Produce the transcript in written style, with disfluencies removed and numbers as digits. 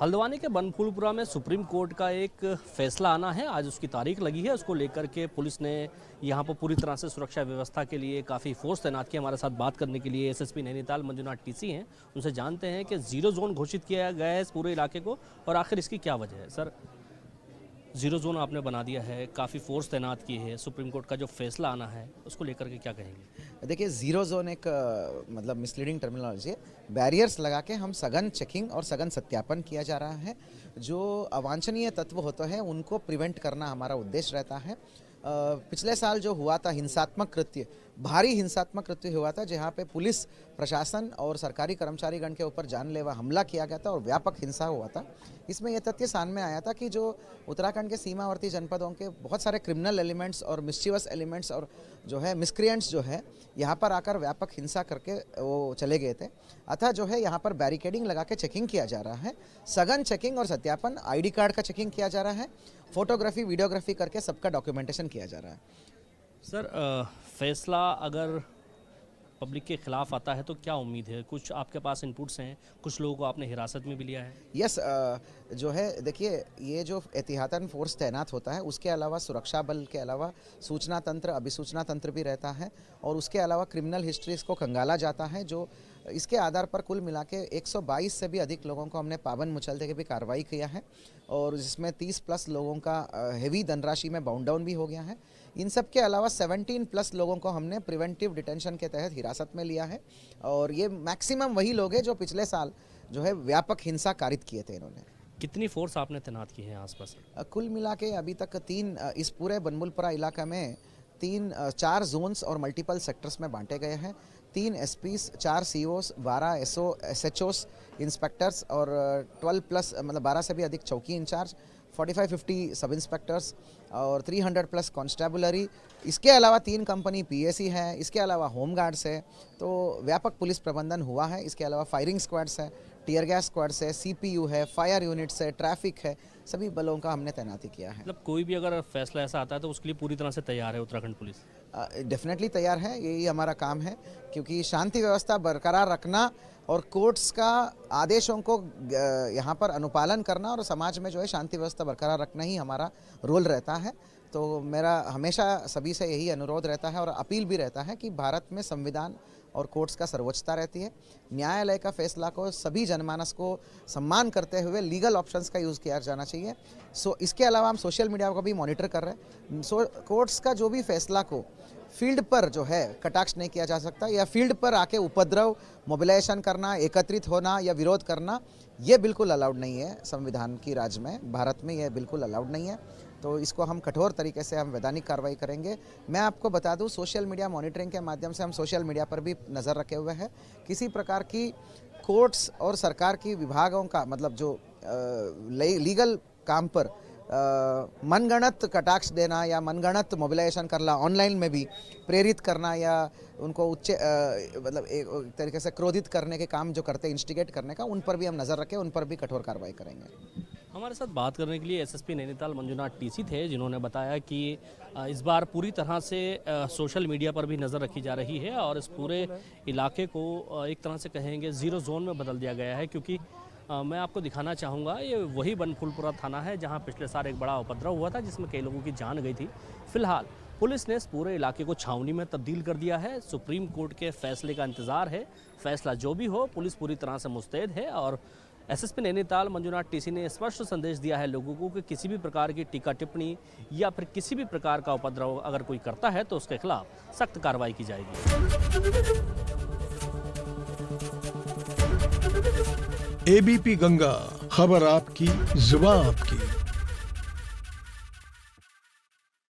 हल्द्वानी के बनफूलपुरा में supreme court का एक फैसला आना है। आज उसकी तारीख लगी है। उसको लेकर के पुलिस ने यहाँ पर पूरी तरह से सुरक्षा व्यवस्था के लिए काफ़ी फोर्स तैनात किया। हमारे साथ बात करने के लिए एसएसपी नैनीताल मंजुनाथ टीसी हैं। उनसे जानते हैं कि जीरो जोन घोषित किया गया है इस पूरे इलाके को और आखिर इसकी क्या वजह है। सर, जीरो जोन आपने बना दिया है, काफ़ी फोर्स तैनात की है, सुप्रीम कोर्ट का जो फैसला आना है उसको लेकर के क्या कहेंगे? देखिए, ज़ीरो जोन एक मतलब मिसलीडिंग टर्मिनोलॉजी है। बैरियर्स लगा के हम सघन चेकिंग और सघन सत्यापन किया जा रहा है। जो अवांछनीय तत्व होते हैं उनको प्रिवेंट करना हमारा उद्देश्य रहता है। पिछले साल जो हुआ था हिंसात्मक कृत्य, भारी हिंसात्मक कृत्य हुआ था, जहां पे पुलिस प्रशासन और सरकारी कर्मचारीगण के ऊपर जानलेवा हमला किया गया था और व्यापक हिंसा हुआ था। इसमें यह तथ्य सामने आया था कि जो उत्तराखंड के सीमावर्ती जनपदों के बहुत सारे क्रिमिनल एलिमेंट्स और मिस्चीवस एलिमेंट्स और जो है मिसक्रिएंट्स जो है यहाँ पर आकर व्यापक हिंसा करके वो चले गए थे। अतः जो है यहाँ पर बैरिकेडिंग लगा के चेकिंग किया जा रहा है। सघन चेकिंग और सत्यापन, आईडी कार्ड का चेकिंग किया जा रहा है, फोटोग्राफी वीडियोग्राफी करके सबका डॉक्यूमेंटेशन किया जा रहा है। सर, फैसला अगर पब्लिक के खिलाफ आता है तो क्या उम्मीद है? कुछ आपके पास इनपुट्स हैं, कुछ लोगों को आपने हिरासत में भी लिया है। यस, जो है देखिए, ये जो एहतियातन फोर्स तैनात होता है उसके अलावा सुरक्षा बल के अलावा सूचना तंत्र, अभिसूचना तंत्र भी रहता है और उसके अलावा क्रिमिनल हिस्ट्रीज को खंगाला जाता है। जो इसके आधार पर कुल मिला के 122 से भी अधिक लोगों को हमने पाबंद मुचलते के भी कार्रवाई किया है और जिसमें 30+ लोगों का हेवी धनराशि में बाउंड डाउन भी हो गया है। इन सब के अलावा 17+ लोगों को हमने प्रिवेंटिव डिटेंशन के तहत हिरासत में लिया है और ये मैक्सिमम वही लोग हैं जो पिछले साल जो है व्यापक हिंसा कारित किए थे इन्होंने। कितनी फोर्स आपने तैनात की है आसपास? कुल मिला के अभी तक 3 इस पूरे बनफूलपुरा इलाका में 4 जोन्स और मल्टीपल सेक्टर्स में बांटे गए हैं। 3 एसपीज, 4 सीओस, 12 एसएचओस, इंस्पेक्टर्स और 12+ मतलब 12 से भी अधिक चौकी इंचार्ज, 45-50 सब इंस्पेक्टर्स और 300+ कांस्टेबलरी। इसके अलावा 3 कंपनी पीएसी है, इसके अलावा होम गार्ड्स है। तो व्यापक पुलिस प्रबंधन हुआ है। इसके अलावा फायरिंग स्क्वाड्स है, टीयर गैस स्क्वाड्स है, सीपीयू है, फायर यूनिट्स है, ट्रैफिक है, सभी बलों का हमने तैनाती किया है। मतलब कोई भी अगर फैसला ऐसा आता है तो उसके लिए पूरी तरह से तैयार है उत्तराखंड पुलिस? डेफिनेटली तैयार है, यही हमारा काम है, क्योंकि शांति व्यवस्था बरकरार रखना और कोर्ट्स का आदेशों को यहाँ पर अनुपालन करना और समाज में जो है शांति व्यवस्था बरकरार रखना ही हमारा रोल रहता है। तो मेरा हमेशा सभी से यही अनुरोध रहता है और अपील भी रहता है कि भारत में संविधान और कोर्ट्स का सर्वोच्चता रहती है। न्यायालय का फैसला को सभी जनमानस को सम्मान करते हुए लीगल ऑप्शंस का यूज़ किया जाना चाहिए। इसके अलावा हम सोशल मीडिया को भी मॉनिटर कर रहे हैं। कोर्ट्स का जो भी फैसला को फील्ड पर जो है कटाक्ष नहीं किया जा सकता, या फील्ड पर आके उपद्रव, मोबिलाइजेशन करना, एकत्रित होना या विरोध करना, ये बिल्कुल अलाउड नहीं है। संविधान की राज में भारत में यह बिल्कुल अलाउड नहीं है। तो इसको हम कठोर तरीके से हम वैधानिक कार्रवाई करेंगे। मैं आपको बता दूं, सोशल मीडिया मॉनिटरिंग के माध्यम से हम सोशल मीडिया पर भी नज़र रखे हुए हैं। किसी प्रकार की कोर्ट्स और सरकार की विभागों का मतलब जो लीगल काम पर मनगणत कटाक्ष देना या मनगणत मोबिलाइजेशन करना, ऑनलाइन में भी प्रेरित करना या उनको मतलब एक तरीके से क्रोधित करने के काम जो करते हैं, इंस्टिगेट करने का, उन पर भी हम नज़र रखें, उन पर भी कठोर कार्रवाई करेंगे। हमारे साथ बात करने के लिए एसएसपी नैनीताल मंजुनाथ टीसी थे, जिन्होंने बताया कि इस बार पूरी तरह से सोशल मीडिया पर भी नज़र रखी जा रही है और इस पूरे इलाके को एक तरह से कहेंगे ज़ीरो जोन में बदल दिया गया है। क्योंकि मैं आपको दिखाना चाहूँगा, ये वही बनफूलपुरा थाना है जहाँ पिछले साल एक बड़ा उपद्रव हुआ था जिसमें कई लोगों की जान गई थी। फिलहाल पुलिस ने इस पूरे इलाके को छावनी में तब्दील कर दिया है। सुप्रीम कोर्ट के फैसले का इंतज़ार है। फैसला जो भी हो, पुलिस पूरी तरह से मुस्तैद है और एसएसपी नैनीताल मंजुनाथ टीसी ने स्पष्ट संदेश दिया है लोगों को कि किसी भी प्रकार की टीका टिप्पणी या फिर किसी भी प्रकार का उपद्रव अगर कोई करता है तो उसके खिलाफ सख्त कार्रवाई की जाएगी। एबीपी गंगा, खबर आपकी, जुबान आपकी।